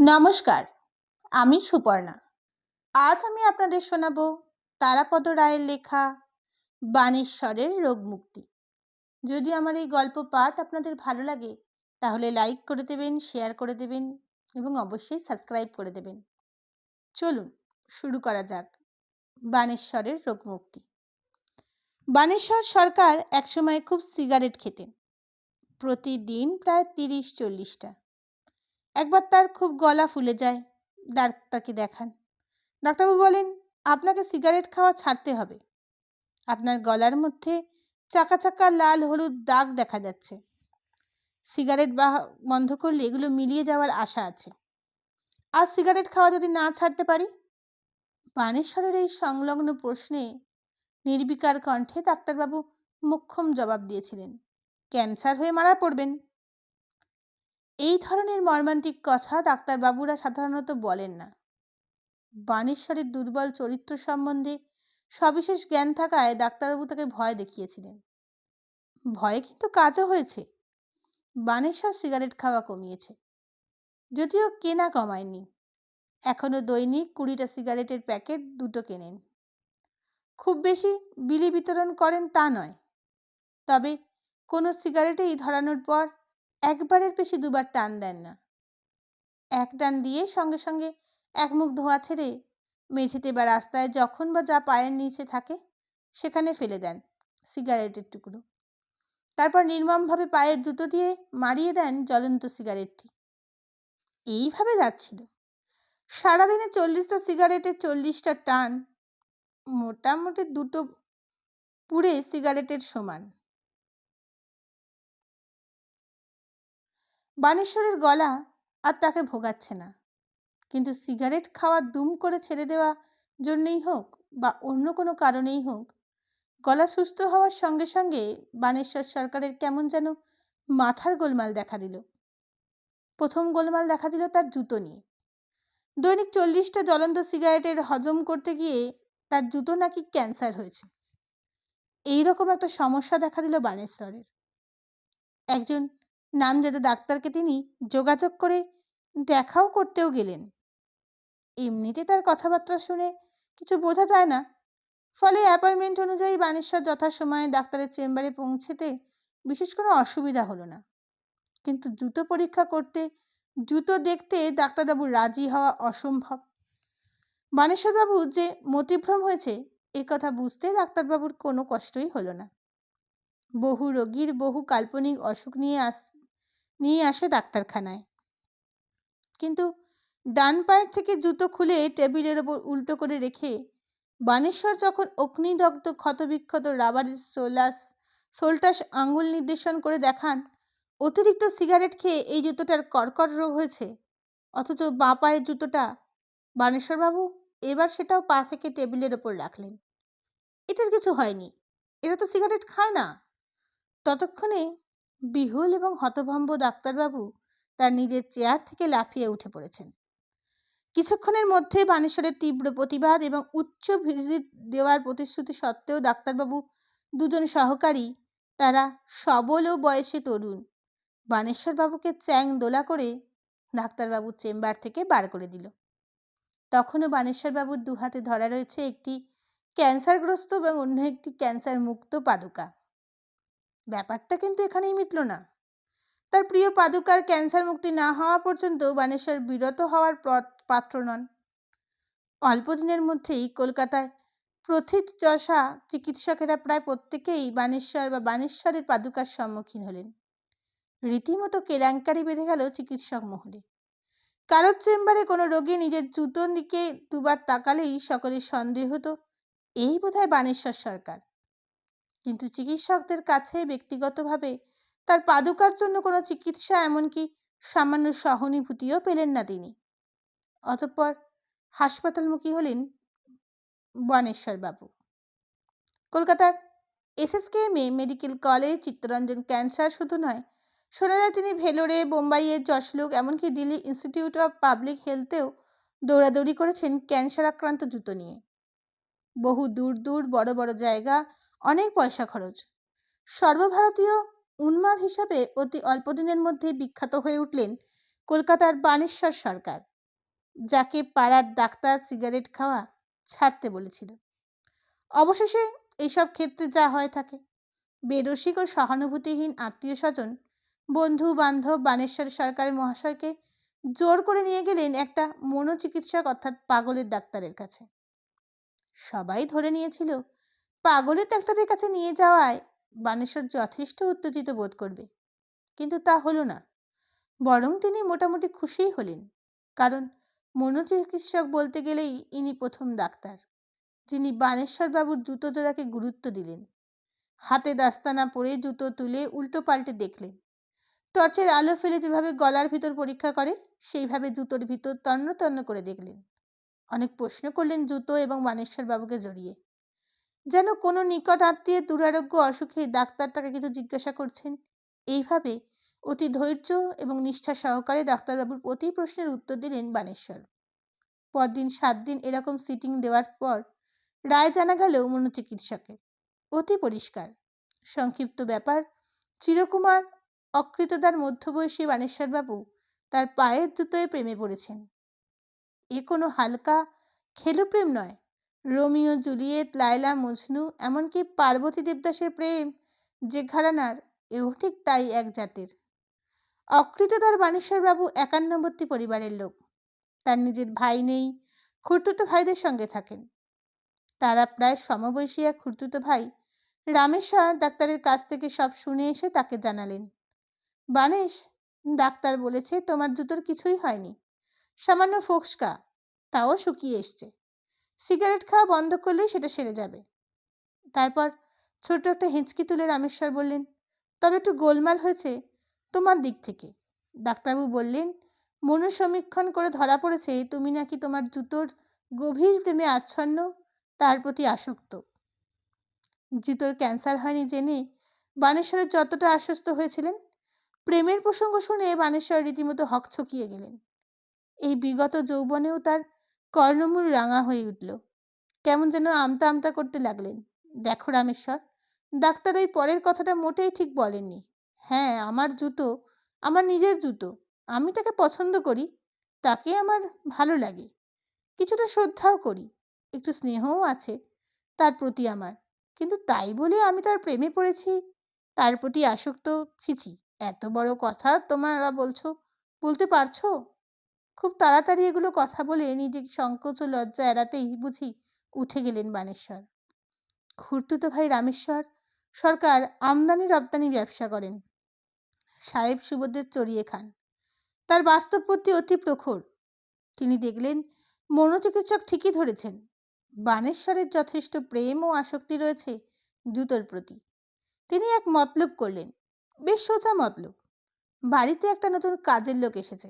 নমস্কার, আমি সুপর্ণা। আজ আমি আপনাদের শোনাবো তারাপদ রায়ের লেখা বাণেশ্বরের রোগমুক্তি। যদি আমার এই গল্প পাঠ আপনাদের ভালো লাগে তাহলে লাইক করে দেবেন, শেয়ার করে দেবেন এবং অবশ্যই সাবস্ক্রাইব করে দেবেন। চলুন শুরু করা যাক। বাণেশ্বরের রোগমুক্তি। বাণেশ্বর সরকার একসময় খুব সিগারেট খেতেন, প্রতিদিন প্রায় 30-40টা। একবার তার খুব গলা ফুলে যায়, ডাক্তারকে দেখান। ডাক্তারবাবু বলেন, আপনাকে সিগারেট খাওয়া ছাড়তে হবে। আপনার গলার মধ্যে চাকা চাকা লাল হলুদ দাগ দেখা যাচ্ছে। সিগারেট বন্ধ করলে এগুলো মিলিয়ে যাওয়ার আশা আছে। আর সিগারেট খাওয়া যদি না ছাড়তে পারি? বাণেশ্বরের এই সংলগ্ন প্রশ্নে নির্বিকার কণ্ঠে ডাক্তারবাবু মোক্ষম জবাব দিয়েছিলেন, ক্যান্সার হয়ে মারা পড়বেন। এই ধরনের মর্মান্তিক কথা ডাক্তারবাবুরা সাধারণত বলেন না। বাণেশ্বরের দুর্বল চরিত্র সম্বন্ধে সবিশেষ জ্ঞান থাকায় ডাক্তারবাবু তাকে ভয় দেখিয়েছিলেন। ভয়ে কিন্তু কাজও হয়েছে। বাণেশ্বর সিগারেট খাওয়া কমিয়েছে, যদিও কেনা কমায়নি। এখনো দৈনিক 20টা সিগারেটের প্যাকেট 2টো কেনেন। খুব বেশি বিলি বিতরণ করেন তা নয়, তবে কোনো সিগারেটেই ধরানোর পর একবারের বেশি দুবার টান দেন না। এক টান দিয়ে সঙ্গে সঙ্গে এক মুখ ধোঁয়া ছেড়ে মেঝেতে বা রাস্তায় যখন বা যা পায়ের নিচে থাকে সেখানে ফেলে দেন সিগারেটের টুকরো। তারপর নির্মমভাবে পায়ের জুতো দিয়ে মারিয়ে দেন জ্বলন্ত সিগারেটটি। এইভাবে যাচ্ছিল। সারাদিনে 40টা সিগারেটের 40টা টান, মোটামুটি 2টো পুড়ে সিগারেটের সমান। বাণেশ্বরের গলা আর তাকে ভোগাচ্ছে না, কিন্তু সিগারেট খাওয়া দুম করে ছেড়ে দেওয়া জন্যই হোক বা অন্য কোনো কারণেই হোক, গলা সুস্থ হওয়ার সঙ্গে সঙ্গে বাণেশ্বর সরকারের কেমন যেন মাথার গোলমাল দেখা দিল। প্রথম গোলমাল দেখা দিল তার জুতো নিয়ে। দৈনিক 40টা জ্বলন্ত সিগারেটের হজম করতে গিয়ে তার জুতো নাকি ক্যান্সার হয়েছে। এইরকম একটা সমস্যা দেখা দিল বাণেশ্বরের। একজন নামজাদা ডাক্তারকে তিনি যোগাযোগ করে দেখাও করতেও গেলেন। এমনিতে তার কথাবার্তা শুনে কিছু বোঝা যায় না, ফলে অ্যাপয়েন্টমেন্ট অনুযায়ী বাণেশ্বর যথাসময়ে ডাক্তারের চেম্বারে পৌঁছেতে বিশেষ কোনো অসুবিধা হলো না। কিন্তু জুতো পরীক্ষা করতে, জুতো দেখতে ডাক্তারবাবু রাজি হওয়া অসম্ভব। বাণেশ্বরবাবু যে মতিভ্রম হয়েছে এ কথা বুঝতে ডাক্তারবাবুর কোনো কষ্টই হলো না। বহু রোগীর বহু কাল্পনিক অসুখ নিয়ে আসে ডাক্তারখানায়, কিন্তু ডান পায়ের থেকে জুতো খুলে টেবিলের ওপর উল্টো করে রেখে বাণেশ্বর যখন অগ্নিদগ্ধ ক্ষতবিক্ষত রাবারের সোলটাস আঙুল নির্দেশন করে দেখান অতিরিক্ত সিগারেট খেয়ে এই জুতোটার কর্কট রোগ হয়েছে, অথচ বাঁ পায়ের জুতোটা, বাণেশ্বরবাবু এবার সেটাও পা থেকে টেবিলের ওপর রাখলেন। এটার কিছু হয়নি, এরা তো সিগারেট খায় না। ততক্ষণে বিহুল এবং হতভম্ব ডাক্তারবাবু তার নিজের চেয়ার থেকে লাফিয়ে উঠে পড়েছেন। কিছুক্ষণের মধ্যে বাণেশ্বরের তীব্র প্রতিবাদ এবং উচ্চ ভিজিট দেওয়ার প্রতিশ্রুতি সত্ত্বেও ডাক্তারবাবু দুজন সহকারী, তারা সবল ও বয়সে তরুণ, বাণেশ্বরবাবুকে চ্যাং দোলা করে ডাক্তারবাবুর চেম্বার থেকে বার করে দিল। তখনও বাণেশ্বরবাবুর দুহাতে ধরা রয়েছে একটি ক্যান্সারগ্রস্ত এবং অন্য একটি ক্যান্সার মুক্ত পাদুকা। ব্যাপারটা কিন্তু এখানেই মিটল না। তার প্রিয় পাদুকার ক্যান্সার মুক্তি না হওয়া পর্যন্ত বাণেশ্বর বিরত হওয়ার পাত্র নন। অল্প দিনের মধ্যেই কলকাতায় প্রথিতযশা চিকিৎসকেরা প্রায় প্রত্যেকেই বাণেশ্বরের পাদুকার সম্মুখীন হলেন। রীতিমতো কেলেঙ্কারি বেঁধে গেল চিকিৎসক মহলে। কারোর চেম্বারে কোনো রোগী নিজের জুতোর দিকে দুবার তাকালেই সকলের সন্দেহ হতো এই বোধহয় বাণেশ্বর সরকার। কিন্তু চিকিৎসকদের কাছে ব্যক্তিগতভাবে তার পাদুকার জন্য কোনো চিকিৎসা, এমনকি সামান্য সহানুভূতিও পেলেন না তিনি। অতঃপর হাসপাতালমুখী হলেন বাণেশ্বরবাবু। কলকাতার SSKM medical college, Chittaranjan cancer শুধু নয়, শোনা যায় তিনি ভেলোরে, বোম্বাইয়ের জশলোক, এমনকি দিল্লি ইনস্টিটিউট অফ পাবলিক হেলথেও দৌড়াদৌড়ি করেছেন ক্যান্সার আক্রান্ত জুতো নিয়ে। বহু দূর দূর বড় বড় জায়গা, অনেক পয়সা খরচ। সর্বভারতীয় উন্মাদ হিসাবে অতি অল্প দিনের মধ্যেই বিখ্যাত হয়ে উঠলেন কলকাতার বাণেশ্বর সরকার। যাকে পাড়ার ডাক্তার সিগারেট খাওয়া ছাড়তে বলেছিল। অবশেষে এইসব ক্ষেত্রে যা হয়ে থাকে, বেরসিক ও সহানুভূতিহীন আত্মীয় স্বজন, বন্ধু বান্ধব বানেশ্বর সরকারের মহাশয়কে জোর করে নিয়ে গেলেন একটা মনোচিকিৎসক অর্থাৎ পাগলের ডাক্তারের কাছে। সবাই ধরে নিয়েছিল পাগলের ডাক্তারের কাছে নিয়ে যাওয়ায় বানেশ্বর যথেষ্ট উত্তেজিত বোধ করবে, কিন্তু তা হলো না। বরং তিনি মোটামুটি খুশিই হলেন, কারণ মনোচিকিৎসক বলতে গেলেই ইনি প্রথম ডাক্তার যিনি বানেশ্বর বাবুর জুতো জোড়াকে গুরুত্ব দিলেন। হাতে দাস্তানা পরে জুতো তুলে উল্টো পাল্টে দেখলেন। টর্চের আলো ফেলে যেভাবে গলার ভিতর পরীক্ষা করে সেইভাবে জুতোর ভিতর তন্ন তন্ন করে দেখলেন। অনেক প্রশ্ন করলেন জুতো এবং বানেশ্বর বাবুকে জড়িয়ে, যেন কোনো নিকট আত্মীয়ের দুরারোগ্য অসুখে ডাক্তার তাকে কিছু জিজ্ঞাসা করছেন। এইভাবে অতি ধৈর্য এবং নিষ্ঠা সহকারে ডাক্তারবাবুর প্রতি প্রশ্নের উত্তর দিলেন বানেশ্বর। পরদিন 7 দিন এরকম সিটিং দেওয়ার পর রায় জানা গেল মনোচিকিৎসকের। অতি পরিষ্কার সংক্ষিপ্ত ব্যাপার, চিরকুমার অকৃতদার মধ্যবয়সী বানেশ্বরবাবু তার পায়ের জুতোয় প্রেমে পড়েছেন। এ কোনো হালকা খেলো প্রেম নয়। রোমিও জুলিয়েট, লায়লা মজনু, এমনকি পার্বতী দেবদাসের প্রেম যে ঘরানার, এও ঠিক তাই এক জাতের। অকৃতদার বানেশ্বরবাবু 51বর্তী পরিবারের লোক। তার নিজের ভাই নেই, খুড়তুতো ভাইদের সঙ্গে থাকেন। তারা প্রায় সমবয়সী এক খুড়তুতো ভাই রামেশ্বর ডাক্তারের কাছ থেকে সব শুনে এসে তাকে জানালেন, বানেশ, ডাক্তার বলেছে তোমার জুতোর কিছুই হয়নি, সামান্য ফোস্কা, তাও শুকিয়ে এসছে। সিগারেট খাওয়া বন্ধ করলেই সেটা সেরে যাবে। তারপর ছোট একটা হেঁচকি তুলে রামেশ্বর বললেন, তবে একটু গোলমাল হয়েছে তোমার দিক থেকে। ডাক্তারবাবু বললেন, মনোসমীক্ষণ করে ধরা পড়েছে তুমি নাকি তোমার জুতোর গভীর প্রেমে আচ্ছন্ন, তার প্রতি আসক্ত। জুতোর ক্যান্সার হয়নি জেনে বানেশ্বরের যতটা আশ্বস্ত হয়েছিলেন, প্রেমের প্রসঙ্গ শুনে বানেশ্বর রীতিমতো হকচকিয়ে গেলেন। এই বিগত যৌবনেও তার কর্ণমূল রাঙা হয়ে উঠল। কেমন যেন আমতা আমতা করতে লাগলেন। দেখো রামেশ্বর, ডাক্তার ওই পরের কথাটা মোটেই ঠিক বলেননি। হ্যাঁ, আমার জুতো আমার নিজের জুতো, আমি তাকে পছন্দ করি, তাকে আমার ভালো লাগে, কিছুটা শ্রদ্ধাও করি, একটু স্নেহও আছে তার প্রতি আমার, কিন্তু তাই বলে আমি তার প্রেমে পড়েছি, তার প্রতি আসক্ত, ছিছি, এত বড় কথা তোমরা বলতে পারছো? খুব তাড়াতাড়ি এগুলো কথা বলে নিজের সংকোচ ও লজ্জা এড়াতেই বুঝি উঠে গেলেন বানেশ্বর। খুড়তুতো ভাই রামেশ্বর সরকার আমদানি রপ্তানি ব্যবসা করেন, সাহেব সুবোধের চড়িয়ে খান। তার বাস্তব বুদ্ধি অতি প্রখর। তিনি দেখলেন মনোচিকিৎসক ঠিকই ধরেছেন, বানেশ্বরের যথেষ্ট প্রেম ও আসক্তি রয়েছে জুতোর প্রতি। তিনি এক মতলব করলেন, বেশ সোজা মতলব। বাড়িতে একটা নতুন কাজের লোক এসেছে,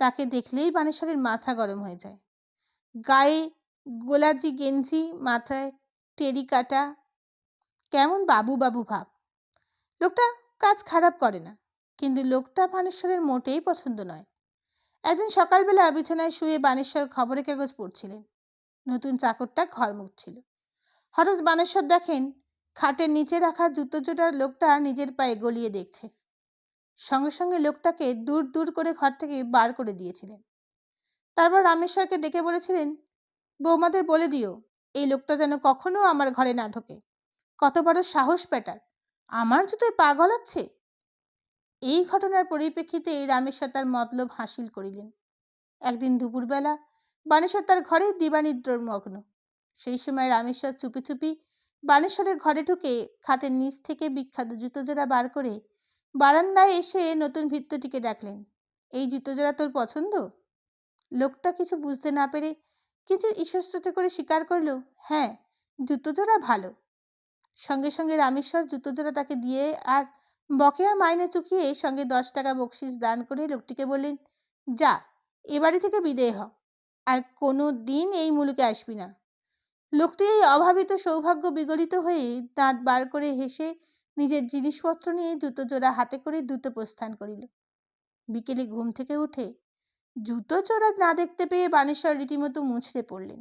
তাকে দেখলেই বানেশ্বরের মাথা গরম হয়ে যায়। গায়ে গোলাজি গেঞ্জি, মাথায় টেরি কাটা, কেমন বাবু বাবু ভাব। লোকটা কাজ খারাপ করে না, কিন্তু লোকটা বানেশ্বরের মোটেই পছন্দ নয়। একদিন সকালবেলা বিছানায় শুয়ে বানেশ্বর খবরের কাগজ পড়ছিলেন। নতুন চাকরটা ঘর মুছছিল। হঠাৎ বানেশ্বর দেখেন খাটের নিচে রাখা জুতো জোড়ার লোকটা নিজের পায়ে গলিয়ে দেখছে। সঙ্গে সঙ্গে লোকটাকে দূর দূর করে ঘর থেকে বার করে দিয়েছিলেন। তারপর রামেশ্বরকে ডেকে বলেছিলেন, বৌমাদের বলে দিও এই লোকটা যেন কখনো আমার ঘরে না ঢোকে। কত বড় সাহস পেটার, আমার জুতোয় পা গলাচ্ছে। এই ঘটনার পরিপ্রেক্ষিতে রামেশ্বর তার মতলব হাসিল করিলেন। একদিন দুপুরবেলা বানেশ্বর তার ঘরে দিবানিদ্রার মগ্ন। সেই সময় রামেশ্বর চুপি চুপি বানেশ্বরের ঘরে ঢুকে খাটের নিচ থেকে বিখ্যাত জুতো জোড়া বার করে বারান্দায় এসে নতুন ভৃত্যটিকে ডাকলেন, এই জুতো জোড়া তোর পছন্দ? লোকটা কিছু বুঝতে না পেরে কিছু ইতস্তত করে স্বীকার করল, হ্যাঁ, জুতো জোড়া ভালো। সঙ্গে সঙ্গে রামেশ্বর জুতো জোড়া তাকে দিয়ে আর বকেয়া মাইনে চুকিয়ে সঙ্গে 10 টাকা বকশিস দান করে লোকটিকে বললেন, যা, এ বাড়ি থেকে বিদেয় হ, আর কোনো দিন এই মুলুকে আসবি না। লোকটি এই অভাবিত সৌভাগ্য বিগলিত হয়ে দাঁত বার করে হেসে নিজের জিনিসপত্র নিয়ে জুতো জোড়া হাতে করে দ্রুত প্রস্থান করিল। বিকেলে ঘুম থেকে উঠে জুতো জোড়া না দেখতে পেয়ে বানেশ্বর রীতিমতো মুছড়ে পড়লেন।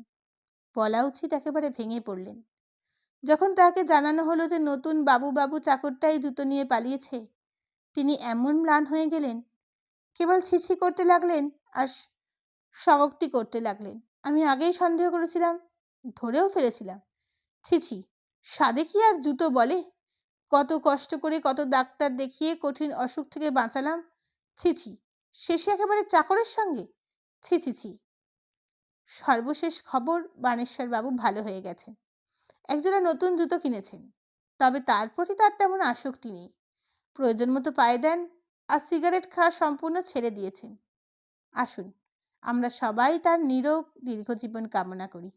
বলা উচিত একেবারে ভেঙে পড়লেন। যখন তাকে জানানো হলো যে নতুন বাবু বাবু চাকরটাই জুতো নিয়ে পালিয়েছে, তিনি এমন ম্লান হয়ে গেলেন, কেবল ছিছি করতে লাগলেন আর স্বগোক্তি করতে লাগলেন। আমি আগেই সন্দেহ করেছিলাম, ধরেও ফেলেছিলাম। ছি ছি, সাদে কি আর জুতো বলে? কত কষ্ট করে কত ডাক্তার দেখিয়ে কঠিন অসুখ থেকে বাঁচালাম। ছি ছি, শেষে একেবারে চাকরের সঙ্গে। ছি ছি ছি। সর্বশেষ খবর, বানেশ্বর বাবু ভালো হয়ে গেছেন। একজোড়া নতুন জুতো কিনেছেন, তবে তার প্রতি তার তেমন আসক্তি নেই। প্রয়োজন মতো পায়ে দেন, আর সিগারেট খাওয়া সম্পূর্ণ ছেড়ে দিয়েছেন। আসুন, আমরা সবাই তার নিরোগ দীর্ঘজীবন কামনা করি।